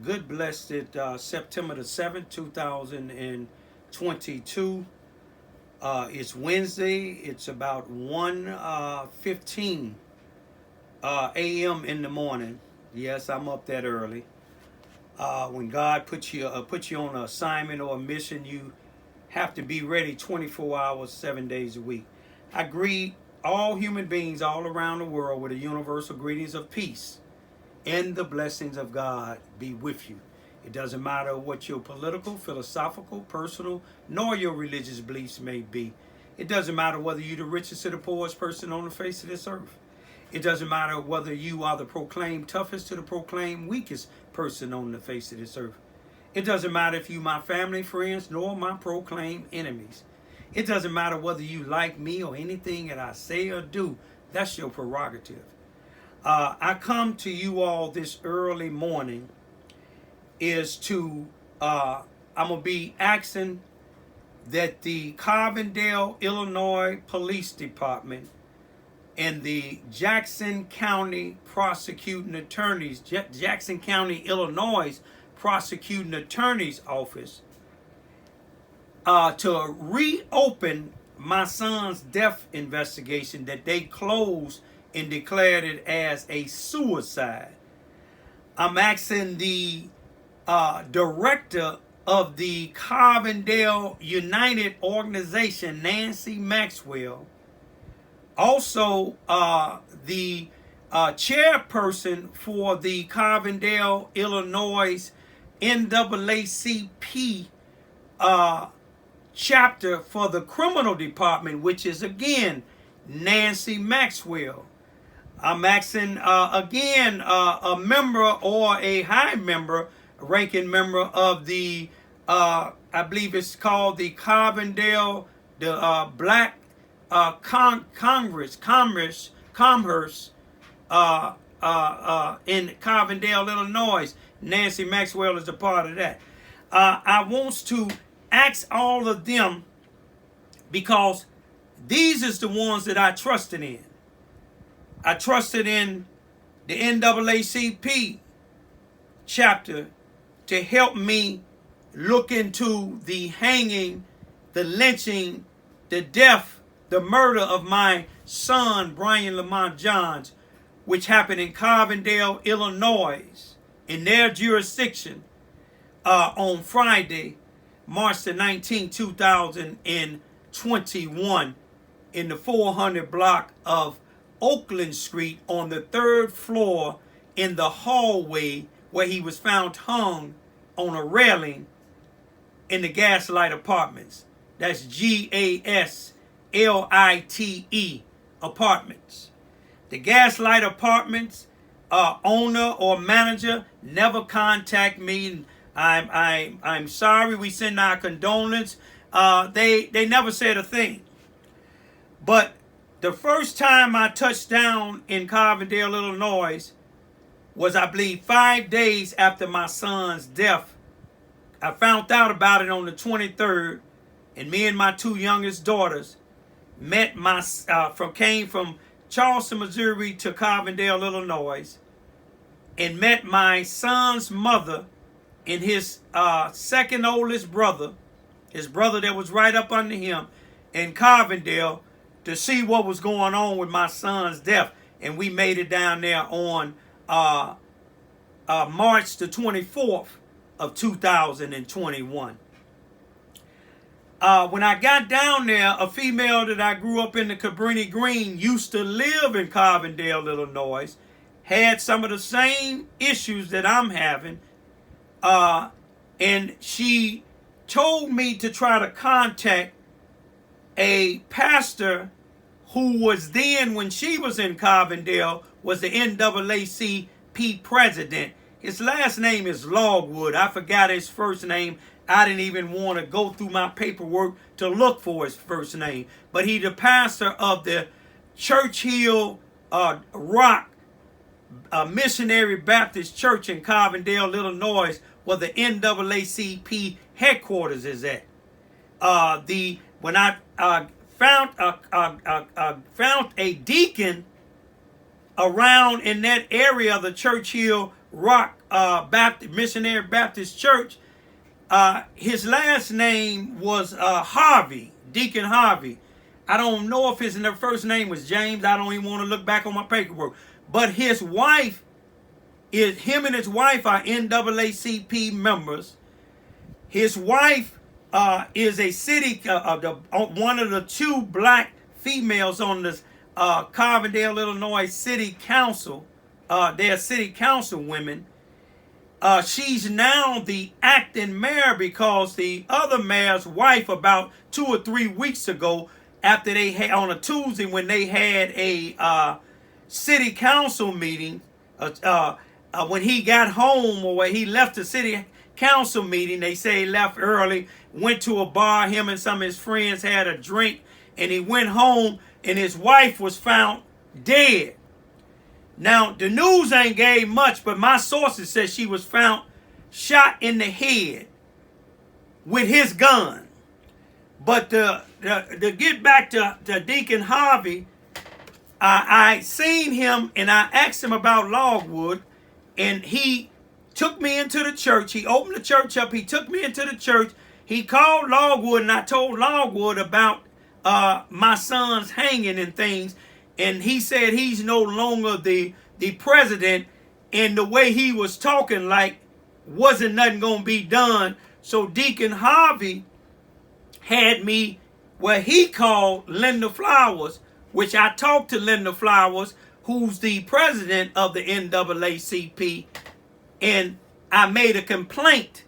Good blessed September the 7th, 2022. It's Wednesday. It's about 1:15 a.m. in the morning. Yes, I'm up that early. When God puts you on an assignment or a mission, you have to be ready 24 hours, 7 days a week. I greet all human beings all around the world with a universal greetings of peace and the blessings of God be with you. It doesn't matter what your political, philosophical, personal, nor your religious beliefs may be. It doesn't matter whether you're the richest or the poorest person on the face of this earth. It doesn't matter whether you are the proclaimed toughest or the proclaimed weakest person on the face of this earth. It doesn't matter if you my family, friends, nor my proclaimed enemies. It doesn't matter whether you like me or anything that I say or do. That's your prerogative. I come to you all this early morning is to, I'm going to be asking that the Carbondale, Illinois Police Department and the Jackson County Prosecuting Attorneys, Jackson County, Illinois Prosecuting Attorney's Office, to reopen my son's death investigation that they closed and declared it as a suicide. I'm asking the director of the Carbondale United Organization, Nancy Maxwell, also the chairperson for the Carbondale, Illinois NAACP chapter for the criminal department, which is again Nancy Maxwell. I'm asking again a member or a high member, ranking member of the I believe it's called the Carbondale, the Black Commerce in Carbondale, Illinois. Nancy Maxwell is a part of that. I want to ask all of them because these is the ones that I trusted in. I trusted in the NAACP chapter to help me look into the hanging, the lynching, the death, the murder of my son, Brian Lamont Johns, which happened in Carbondale, Illinois, in their jurisdiction on Friday, March the 19th, 2021, in the 400 block of Oakland Street on the 3rd floor in the hallway where he was found hung on a railing in the Gaslight Apartments. That's GASLITE Apartments. The Gaslight Apartments owner or manager never contact me. I'm sorry. We send our condolence. They never said a thing. But the first time I touched down in Carbondale, Illinois, was, I believe, 5 days after my son's death. I found out about it on the 23rd, and me and my two youngest daughters came from Charleston, Missouri to Carbondale, Illinois, and met my son's mother and his second oldest brother, his brother that was right up under him, in Carbondale, to see what was going on with my son's death. And we made it down there on March the 24th of 2021. When I got down there, a female that I grew up in the Cabrini Green used to live in Carbondale, Illinois, had some of the same issues that I'm having, and she told me to try to contact a pastor who was then, when she was in Carbondale, was the NAACP president. His last name is Logwood. I forgot his first name. I didn't even want to go through my paperwork to look for his first name. But he's the pastor of the Churchill Rock Missionary Baptist Church in Carbondale, Illinois, where the NAACP headquarters is at. When I found a deacon around in that area of the Churchill Rock Baptist Missionary Baptist Church. His last name was Harvey, Deacon Harvey. I don't know if his first name was James. I don't even want to look back on my paperwork. But his wife him and his wife are NAACP members. His wife is a city, one of the 2 black females on the Carbondale, Illinois City Council. They're city council women. She's now the acting mayor because the other mayor's wife, about 2 or 3 weeks ago, after they had on a Tuesday when they had a city council meeting, when he got home or when he left the city council meeting, they say he left early, went to a bar, him and some of his friends had a drink, and he went home and his wife was found dead. Now, the news ain't gave much, but my sources said she was found shot in the head with his gun. But to get back to Deacon Harvey, I seen him and I asked him about Logwood, and he took me into the church. He opened the church up. He took me into the church. He called Logwood, and I told Logwood about my son's hanging and things. And he said he's no longer the president, and the way he was talking like wasn't nothing going to be done. So Deacon Harvey had me where he called Linda Flowers, which I talked to Linda Flowers, who's the president of the NAACP, and I made a complaint.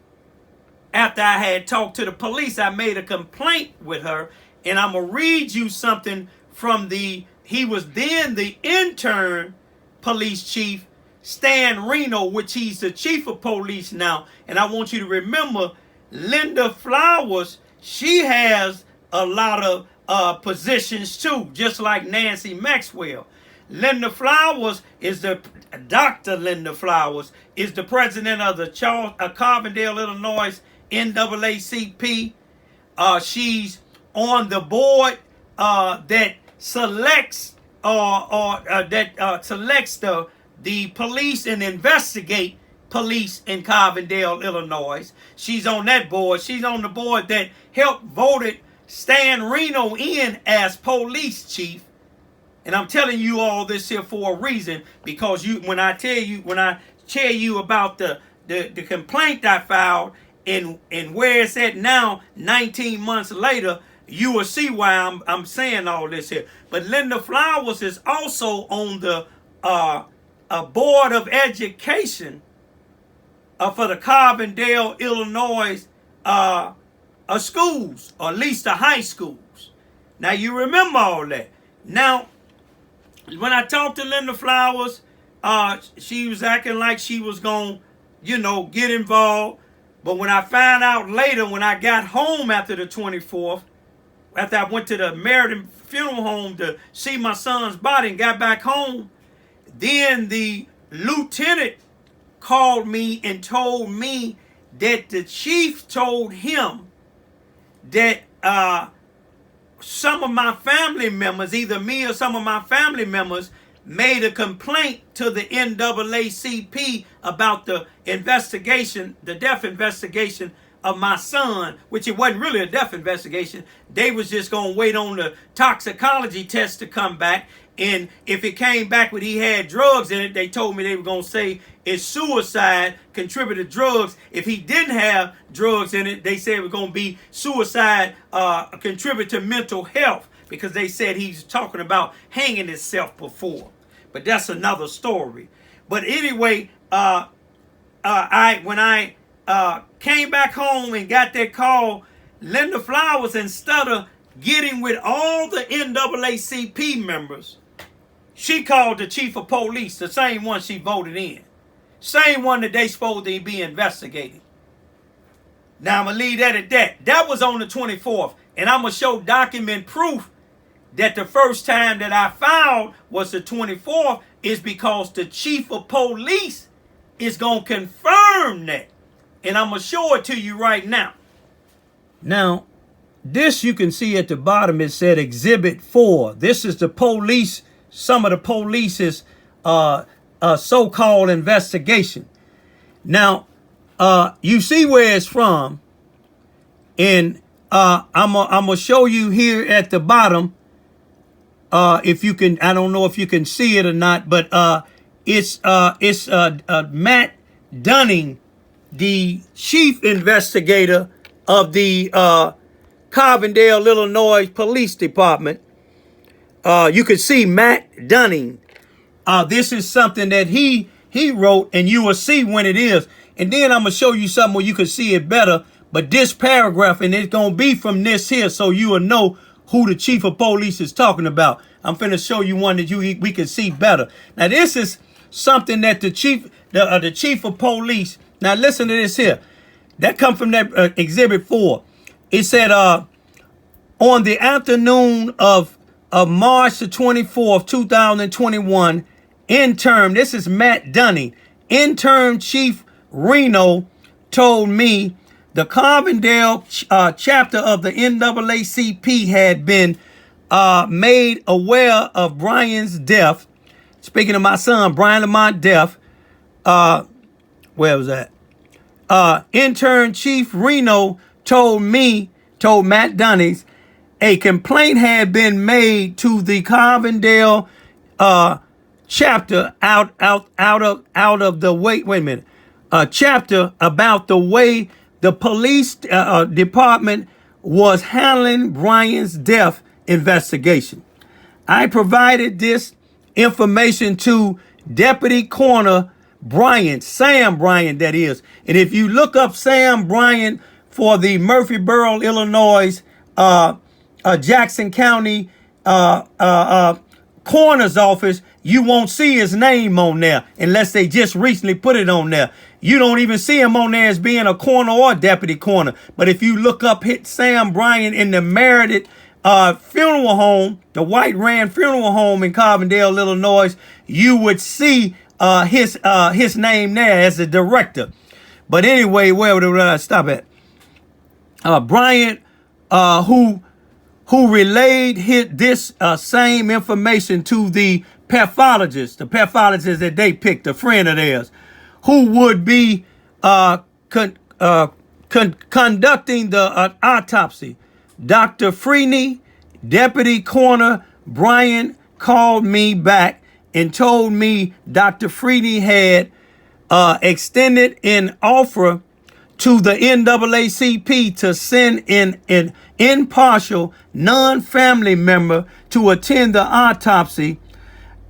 After I had talked to the police, I made a complaint with her, and I'm going to read you something from he was then the intern police chief, Stan Reno, which he's the chief of police now. And I want you to remember, Linda Flowers, she has a lot of positions too, just like Nancy Maxwell. Linda Flowers is Dr. Linda Flowers is the president of the Carbondale, Illinois NAACP. She's on the board that selects selects the police and investigate police in Carbondale, Illinois. She's on that board. She's on the board that helped voted Stan Reno in as police chief. And I'm telling you all this here for a reason, because when I tell you about the complaint I filed and where it's at now, 19 months later, you will see why I'm saying all this here. But Linda Flowers is also on the board of education for the Carbondale, Illinois schools, or at least the high schools. Now you remember all that. Now, when I talked to Linda Flowers, she was acting like she was going to, get involved. But when I found out later, when I got home after the 24th, after I went to the Meriden funeral home to see my son's body and got back home, then the lieutenant called me and told me that the chief told him that some of my family members, either me or some of my family members, made a complaint to the NAACP about the investigation, the death investigation of my son, which it wasn't really a death investigation. They was just going to wait on the toxicology test to come back. And if it came back when he had drugs in it, they told me they were going to say it's suicide, contributed drugs. If he didn't have drugs in it, they said it was going to be suicide, contribute to mental health, because they said he's talking about hanging himself before. But that's another story. But anyway, when I came back home and got that call, Linda Flowers, instead of getting with all the NAACP members, she called the chief of police, the same one she voted in. Same one that they supposed to be investigating. Now, I'm going to leave that at that. That was on the 24th. And I'm going to show document proof that the first time that I filed was the 24th, is because the chief of police is going to confirm that. And I'm going to show it to you right now. Now, this you can see at the bottom, it said Exhibit 4. This is the police, some of the police's so-called investigation. Now, you see where it's from, and I'm gonna show you here at the bottom. If you can, I don't know if you can see it or not, but it's Matt Dunning, the chief investigator of the Carbondale, Illinois Police Department. You can see Matt Dunning. This is something that he wrote, and you will see when it is. And then I'm gonna show you something where you can see it better. But this paragraph, and it's gonna be from this here, so you will know who the chief of police is talking about. I'm finna show you one that we can see better. Now this is something that the chief of police. Now listen to this here. That come from that exhibit 4. It said on the afternoon of March the 24th, 2021, interim. This is Matt Dunning. Interim Chief Reno told me the Carbondale chapter of the NAACP had been made aware of Brian's death. Speaking of my son, Brian Lamont death. Where was that? Intern Chief Reno told Matt Dunning a complaint had been made to the Carbondale chapter out of the wait a minute. Chapter about the way the police department was handling Brian's death investigation. I provided this information to Deputy Coroner Sam Bryant, that is. And if you look up Sam Bryant for the Murfreesboro, Illinois, Jackson County coroner's office, you won't see his name on there unless they just recently put it on there. You don't even see him on there as being a coroner or deputy coroner. But if you look up Sam Bryant in the Meredith funeral home, the White Rand Funeral Home in Carbondale, Illinois, you would see his name there as a director. But anyway, where would I stop at? Bryant, who relayed this same information to the pathologist that they picked, a friend of theirs, who would be conducting the autopsy. Dr. Freeney, Deputy Coroner Bryant, called me back and told me Dr. Freeney had extended an offer to the NAACP to send in an impartial, non-family member to attend the autopsy.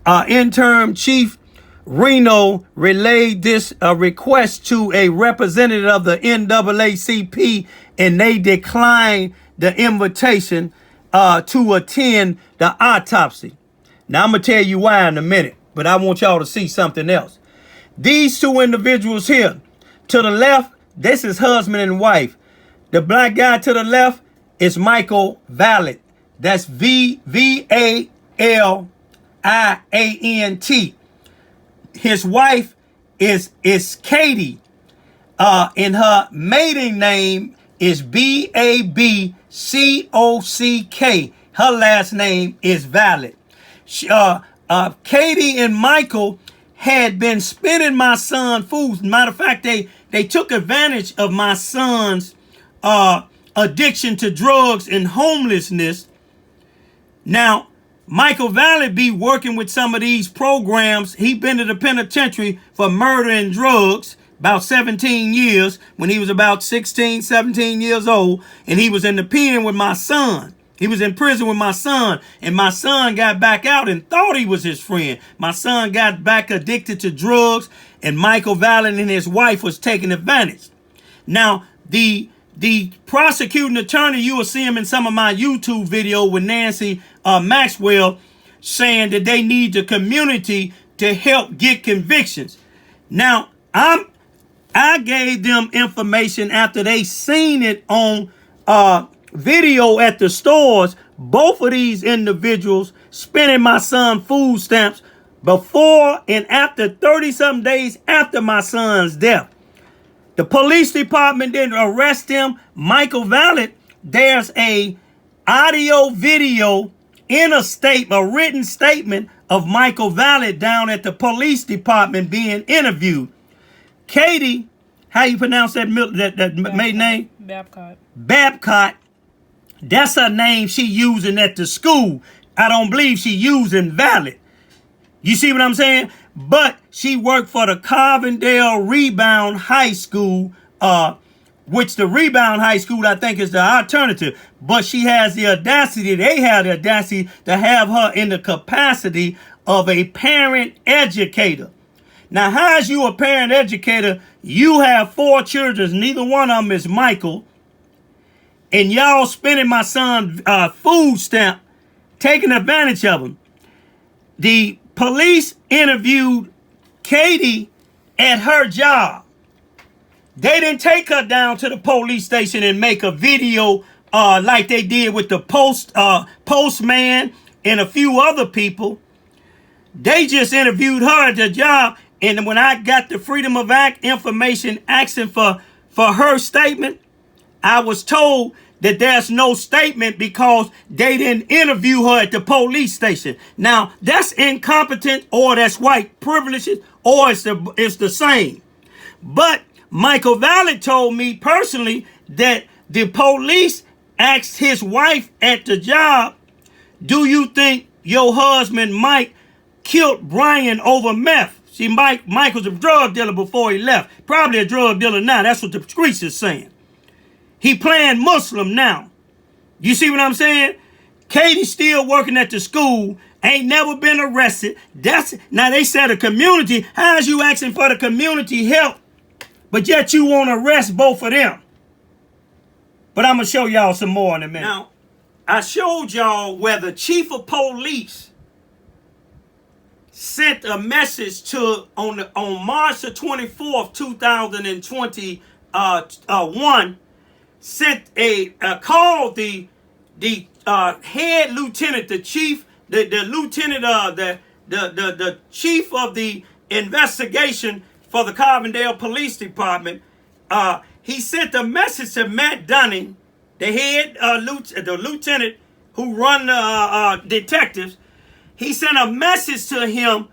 Interim Chief Reno relayed this request to a representative of the NAACP, and they declined the invitation to attend the autopsy. Now, I'm going to tell you why in a minute, but I want y'all to see something else. These two individuals here, to the left, this is husband and wife. The black guy to the left is Michael Vallant. That's Valliant. His wife is Katie, and her maiden name is Babcock. Her last name is Vallant. Katie and Michael had been spending my son's food. Matter of fact, they took advantage of my son's addiction to drugs and homelessness. Now, Michael Vallant be working with some of these programs. He been to the penitentiary for murder and drugs about 17 years when he was about 16, 17 years old. And he was in the pen with my son. He was in prison with my son. And my son got back out and thought he was his friend. My son got back addicted to drugs. And Michael Vallant and his wife was taking advantage. Now, the prosecuting attorney, you will see him in some of my YouTube video with Nancy Maxwell, saying that they need the community to help get convictions. Now, I gave them information after they seen it on video at the stores. Both of these individuals spending my son food stamps before and after 30-something days after my son's death. The police department didn't arrest him. Michael Vallant, there's a audio video in a written statement of Michael Vallant down at the police department being interviewed. Katie, how you pronounce that maiden name? Babcock. Babcock. That's her name she using at the school. I don't believe she using valid. You see what I'm saying? But she worked for the Carbondale Rebound High School, which the Rebound High School, I think, is the alternative. But she has the audacity, they have the audacity to have her in the capacity of a parent educator. Now, how is you a parent educator? You have 4 children, neither one of them is Michael, and y'all spending my son's food stamp, taking advantage of him. The police interviewed Katie at her job. They didn't take her down to the police station and make a video like they did with the postman and a few other people. They just interviewed her at the job. And when I got the Freedom of Act information asking for her statement, I was told that there's no statement because they didn't interview her at the police station. Now, that's incompetent, or that's white privilege, or it's the same. But Michael Vallet told me personally that the police asked his wife at the job, do you think your husband Mike killed Brian over meth? See, Mike was a drug dealer before he left. Probably a drug dealer now. That's what the streets is saying. He playing Muslim now. You see what I'm saying? Katie's still working at the school. Ain't never been arrested. Now they said a community. How's you asking for the community help, but yet you want to arrest both of them? But I'm going to show y'all some more in a minute. Now, I showed y'all where the chief of police sent a message to on March the 24th, 2021, called the head lieutenant, the chief, the chief of the investigation for the Carbondale Police Department. He sent a message to Matt Dunning, the head the lieutenant who run detectives. He sent a message to him,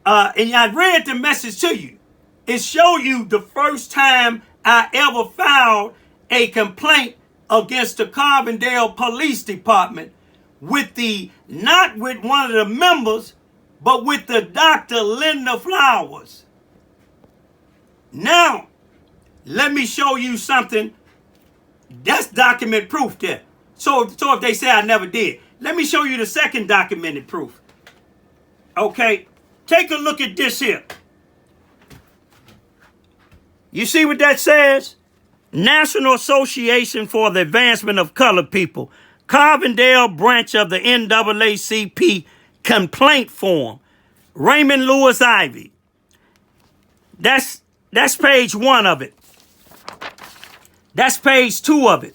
and I read the message to you. It showed you the first time I ever filed a complaint against the Carbondale Police Department not with one of the members, but with the Dr. Linda Flowers. Now, let me show you something. That's document proof there. So if they say I never did, let me show you the second documented proof. Okay, take a look at this here. You see what that says? National Association for the Advancement of Colored People, Carbondale branch of the NAACP complaint form. Raymond Lewis Ivy. That's page 1 of it. That's page 2 of it.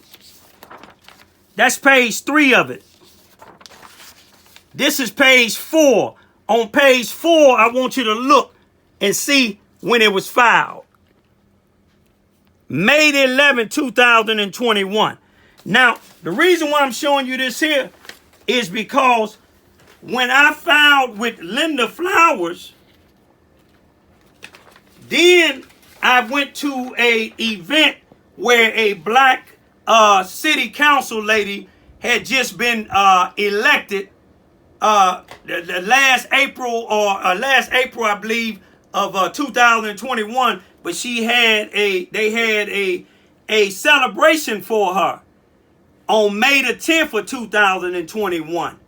That's page 3 of it. This is page 4. On page 4, I want you to look and see when it was filed. May 11, 2021. Now, the reason why I'm showing you this here is because when I filed with Linda Flowers, then I went to a event where a black city council lady had just been elected the last April, I believe, of 2021. But they had a celebration for her on May the 10th of 2021.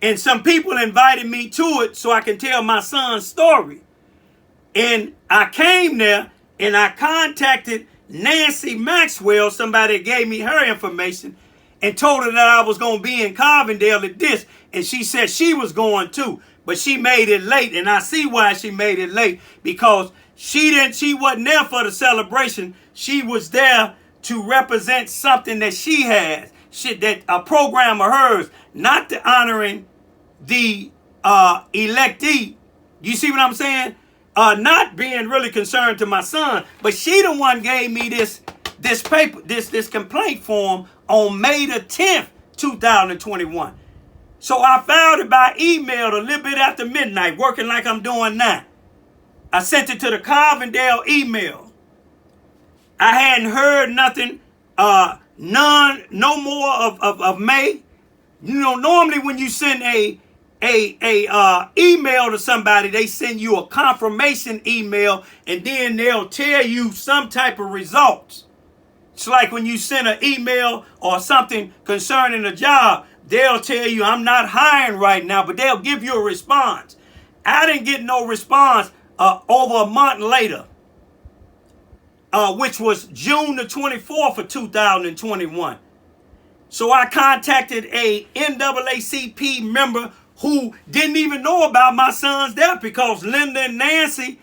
And some people invited me to it so I can tell my son's story. And I came there and I contacted Nancy Maxwell, somebody gave me her information, and told her that I was going to be in Carbondale at this. And she said she was going too, but she made it late. And I see why she made it late, because she wasn't there for the celebration. She was there to represent something that she has, that a program of hers, not to honoring the electee. You see what I'm saying? Not being really concerned to my son, but she the one gave me this paper, this complaint form on May the 10th, 2021. So I filed it by email a little bit after midnight, working like I'm doing now. I sent it to the Carbondale email. I hadn't heard nothing, no more of May. You know, normally when you send a email to somebody, they send you a confirmation email, and then they'll tell you some type of results. It's like when you send an email or something concerning a job, they'll tell you, I'm not hiring right now, but they'll give you a response. I didn't get no response over a month later, which was June the 24th of 2021. So I contacted a NAACP member who didn't even know about my son's death, because Linda and Nancy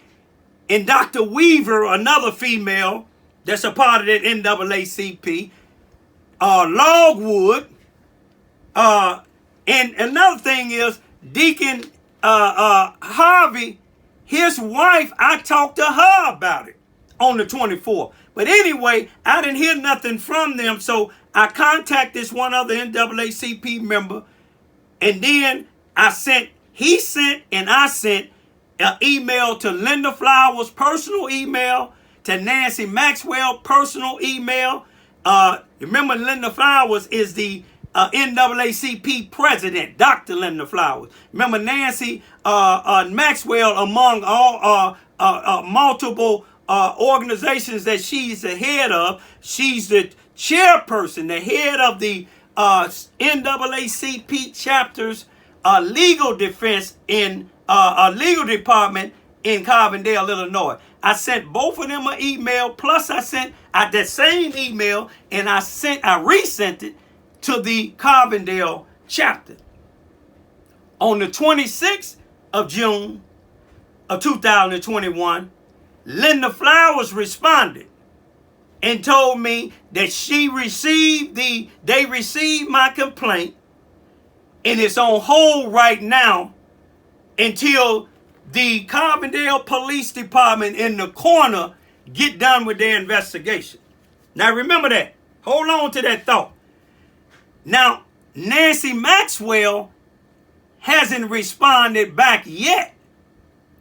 and Dr. Weaver, another female that's a part of that NAACP, Logwood, and another thing is Deacon Harvey, his wife, I talked to her about it on the 24th. But anyway, I didn't hear nothing from them, so I contacted this one other NAACP member, and then he sent an email to Linda Flowers' personal email, to Nancy Maxwell personal email. Remember, Linda Flowers is the NAACP president, Dr. Linda Flowers. Remember, Nancy Maxwell, among all multiple organizations that she's the head of, she's the chairperson, the head of the NAACP chapter's legal defense in legal department in Carbondale, Illinois. I sent both of them an email, plus I sent that same email, and I resent it to the Carbondale chapter. On the 26th of June of 2021, Linda Flowers responded and told me that they received my complaint, and it's on hold right now until the Carbondale Police Department in the coroner get done with their investigation. Now remember that. Hold on to that thought. Now, Nancy Maxwell hasn't responded back yet.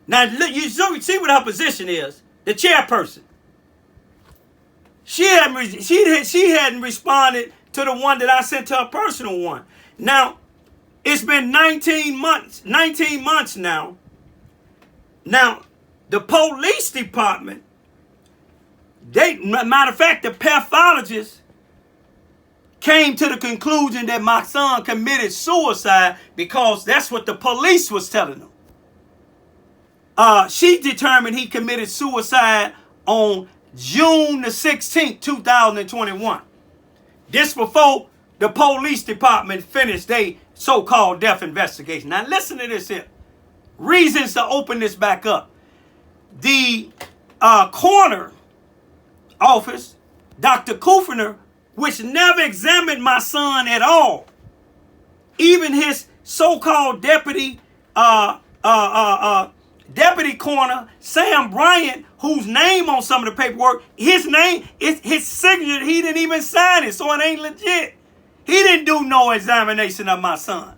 Now, you see what her position is. The chairperson. She hadn't responded to the one that I sent to her personal one. Now, it's been 19 months now. Now, the police department, matter of fact, the pathologist came to the conclusion that my son committed suicide, because that's what the police was telling them. She determined he committed suicide on June the 16th, 2021. This before the police department finished their so-called death investigation. Now listen to this here. Reasons to open this back up. The coroner office, Dr. Kufner, which never examined my son at all. Even his so-called deputy coroner, Sam Bryant, whose name on some of the paperwork, his signature, he didn't even sign it, so it ain't legit. He didn't do no examination of my son.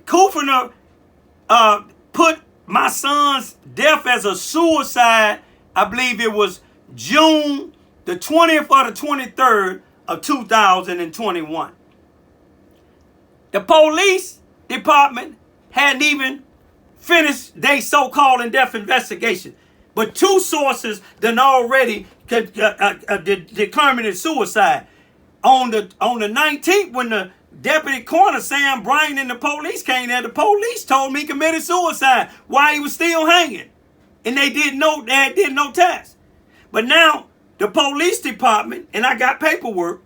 Kufner put my son's death as a suicide. I believe it was June the 20th or the 23rd of 2021. The police department hadn't even finished their so-called in-depth investigation. But two sources then already determined it suicide. On the 19th, when the deputy coroner, Sam Bryant, and the police came there, the police told me he committed suicide while he was still hanging. And they did no test. But now, the police department, and I got paperwork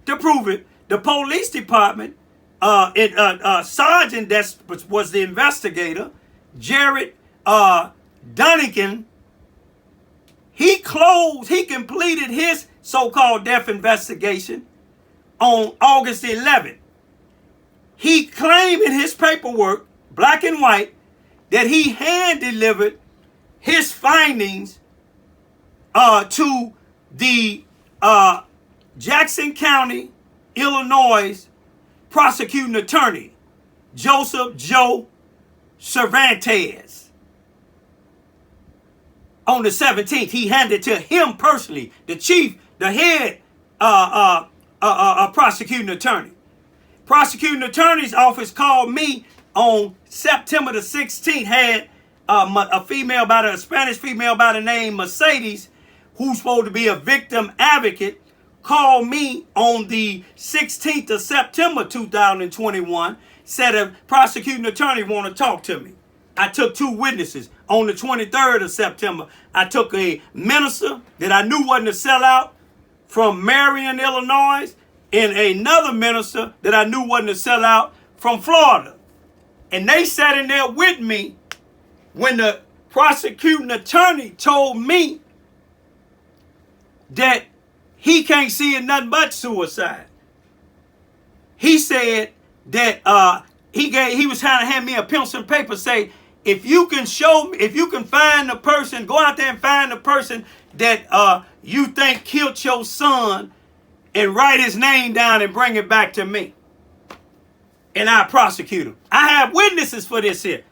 to prove it, the police department, sergeant that was the investigator, Jared Dunnigan, he completed his so-called death investigation on August 11th. He claimed in his paperwork, black and white, that he hand-delivered his findings to the Jackson County, Illinois prosecuting attorney, Joseph Joe Cervantes on the 17th. He handed to him personally, the chief, the head prosecuting attorney. Prosecuting attorney's office called me on September the 16th, had a Spanish female by the name Mercedes, who's supposed to be a victim advocate, called me on the 16th of September 2021, said a prosecuting attorney want to talk to me. I took 2 witnesses. On the 23rd of September, I took a minister that I knew wasn't a sellout from Marion, Illinois, and another minister that I knew wasn't a sellout from Florida. And they sat in there with me when the prosecuting attorney told me that he can't see it nothing but suicide. He said that he was trying to hand me a pencil and paper, say, if you can show me, if you can find the person, go out there and find the person that you think killed your son and write his name down and bring it back to me. And I prosecute him. I have witnesses for this here.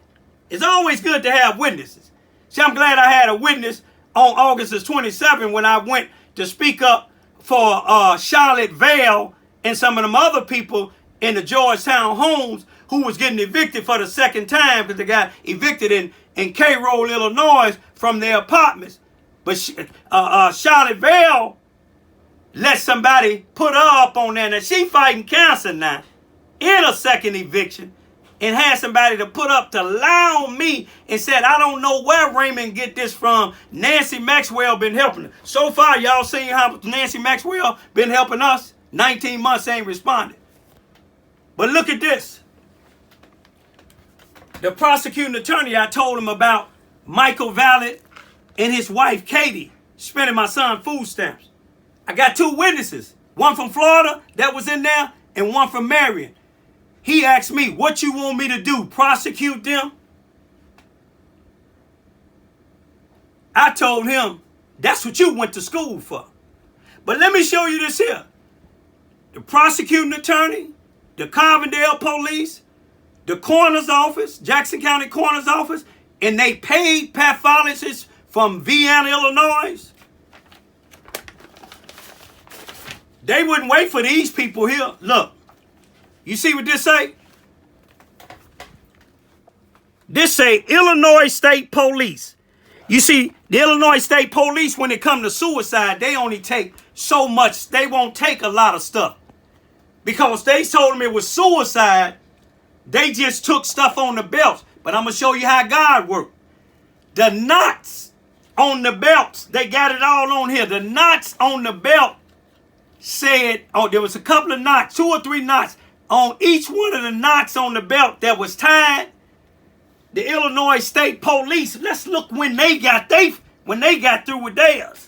It's always good to have witnesses. See, I'm glad I had a witness on August the 27th when I went to speak up for Charlotte Vale and some of them other people in the Georgetown homes who was getting evicted for the second time because they got evicted in Cairo, Illinois from their apartments. But Charlotte Vale let somebody put her up on there. Now she fighting cancer now in a second eviction, and had somebody to put up to lie on me and said, I don't know where Raymond get this from. Nancy Maxwell been helping her. So far, y'all seen how Nancy Maxwell been helping us? 19 months ain't responded. But look at this. The prosecuting attorney, I told him about Michael Vallet and his wife, Katie, spending my son's food stamps. I got 2 witnesses. One from Florida that was in there and one from Marion. He asked me, what you want me to do? Prosecute them? I told him, that's what you went to school for. But let me show you this here. The prosecuting attorney, the Carbondale police, the coroner's office, Jackson County coroner's office, and they paid pathologists from Vienna, Illinois. They wouldn't wait for these people here. Look, you see what this say? This say Illinois State Police. You see, the Illinois State Police, when it comes to suicide, they only take so much. They won't take a lot of stuff. Because they told them it was suicide, they just took stuff on the belts. But I'm going to show you how God worked. The knots on the belts, they got it all on here. The knots on the belt said, there was a couple of knots, 2 or 3 knots on each one of the knots on the belt that was tied. The Illinois State Police, let's look when they got through with theirs.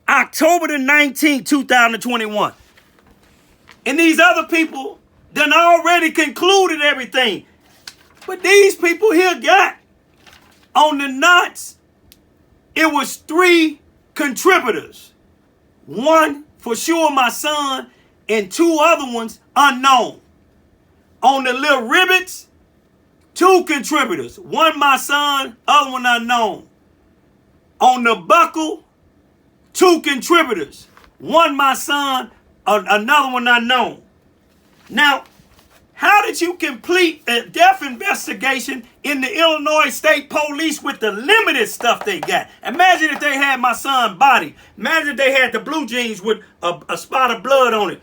October the 19th, 2021. And these other people done already concluded everything. But these people here got on the knots, it was 3 contributors. 1 for sure my son, and 2 other ones unknown. On the little rivets, 2 contributors. 1 my son, other one unknown. On the buckle, 2 contributors. 1 my son, another one unknown. Now, how did you complete a death investigation in the Illinois State Police with the limited stuff they got? Imagine if they had my son's body. Imagine if they had the blue jeans with a spot of blood on it.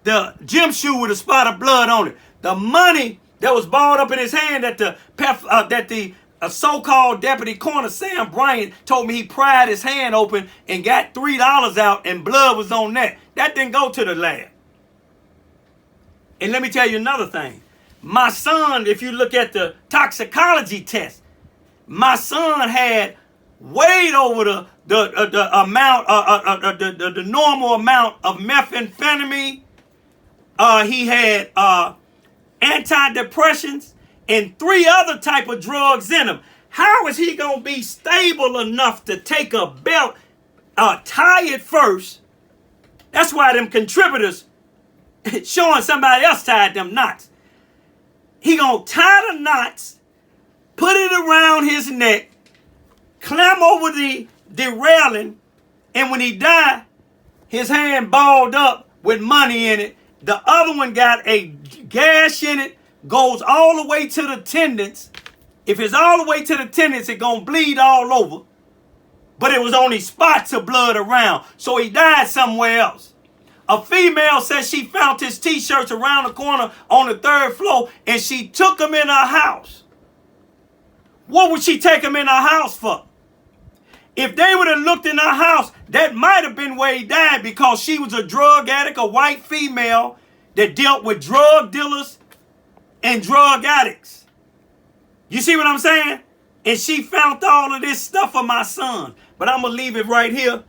The gym shoe with a spot of blood on it. The money that was balled up in his hand that the so-called deputy coroner Sam Bryant told me he pried his hand open and got $3 out and blood was on that. That didn't go to the lab. And let me tell you another thing. My son, if you look at the toxicology test, my son had way over the amount, the normal amount of methamphetamine. He had antidepressants and 3 other type of drugs in him. How is he going to be stable enough to take a belt, tie it first? That's why them contributors showing somebody else tied them knots. He gonna tie the knots, put it around his neck, climb over the railing, and when he died, his hand balled up with money in it. The other one got a gash in it, goes all the way to the tendons. If it's all the way to the tendons, it's gonna bleed all over. But it was only spots of blood around, so he died somewhere else. A female says she found his t-shirts around the corner on the 3rd floor, and she took them in her house. What would she take them in her house for? If they would have looked in her house, that might have been where he died, because she was a drug addict, a white female that dealt with drug dealers and drug addicts. You see what I'm saying? And she found all of this stuff for my son. But I'm going to leave it right here.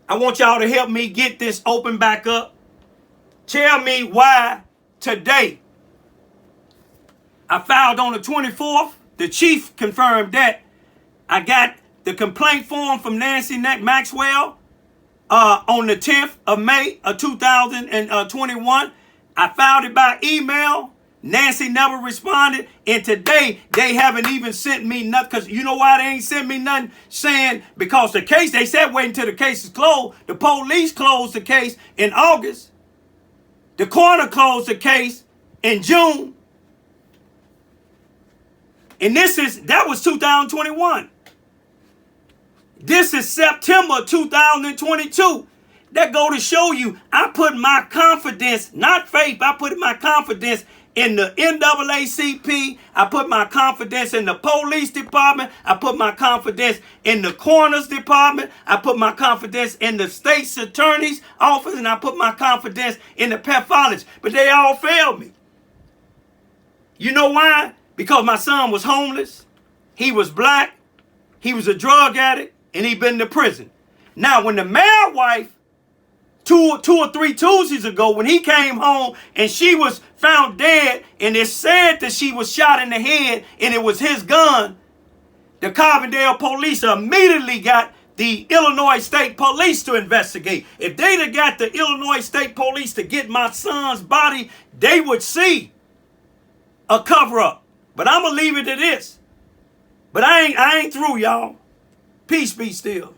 I want y'all to help me get this open back up. Tell me why today. I filed on the 24th. The chief confirmed that. I got the complaint form from Nancy Maxwell on the 10th of May of 2021. I filed it by email. Nancy never responded. And today, they haven't even sent me nothing. Because you know why they ain't sent me nothing? Saying, because the case, they said wait until the case is closed. The police closed the case in August. The coroner closed the case in June. And that was 2021. This is September 2022. That go to show you, I put my confidence, not faith, I put my confidence in the NAACP. I put my confidence in the police department. I put my confidence in the coroner's department. I put my confidence in the state's attorney's office. And I put my confidence in the pathologist. But they all failed me. You know why? Because my son was homeless. He was black. He was a drug addict. And he'd been to prison. Now, when the mayor wife, two or three Tuesdays ago, when he came home and she was found dead, and it said that she was shot in the head and it was his gun, the Carbondale police immediately got the Illinois State Police to investigate. If they'd have got the Illinois State Police to get my son's body, they would see a cover-up. But I'm going to leave it to this. But I ain't through, y'all. Peace be still.